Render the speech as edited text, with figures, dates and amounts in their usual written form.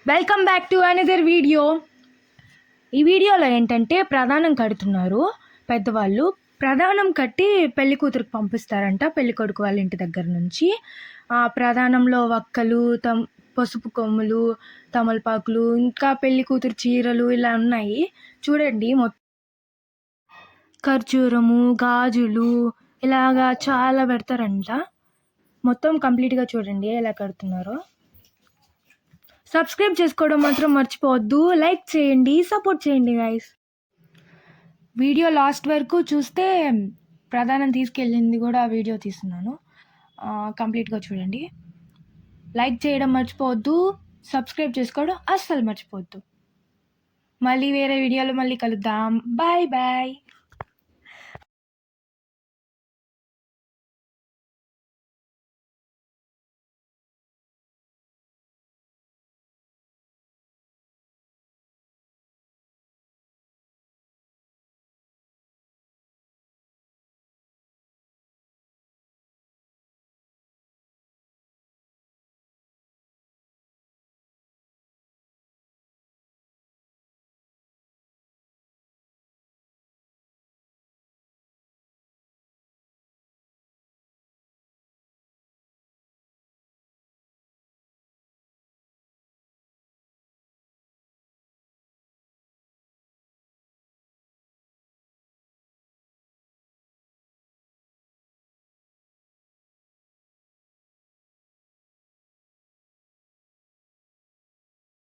Welcome back to another video. ఈ వీడియోలో ఏంటంటే ప్రధానం కడుతున్నారు పెద్దవాళ్ళు. ప్రధానం కట్టి పెళ్లి కూతురికి పంపిస్తారంట పెళ్లి కొడుకు వాళ్ళ ఇంటి దగ్గర నుంచి. ఆ ప్రధానంలో వక్కలు, పసుపు కొమ్ములు, తమలపాకులు, ఇంకా పెళ్లి కూతురు చీరలు ఇలా ఉన్నాయి చూడండి. ఖర్జూరము, గాజులు ఇలాగా చాలా పెడతారంట. మొత్తం కంప్లీట్గా చూడండి ఎలా కడుతున్నారో. సబ్స్క్రైబ్ చేసుకోవడం మాత్రం మర్చిపోవద్దు. లైక్ చేయండి, సపోర్ట్ చేయండి గైస్. వీడియో లాస్ట్ వరకు చూస్తే ప్రధానం తీసుకెళ్ళింది కూడా వీడియో తీస్తున్నాను, కంప్లీట్గా చూడండి. లైక్ చేయడం మర్చిపోవద్దు, సబ్స్క్రైబ్ చేసుకోవడం అస్సలు మర్చిపోవద్దు. మళ్ళీ వేరే వీడియోలో మళ్ళీ కలుద్దాం. Bye bye.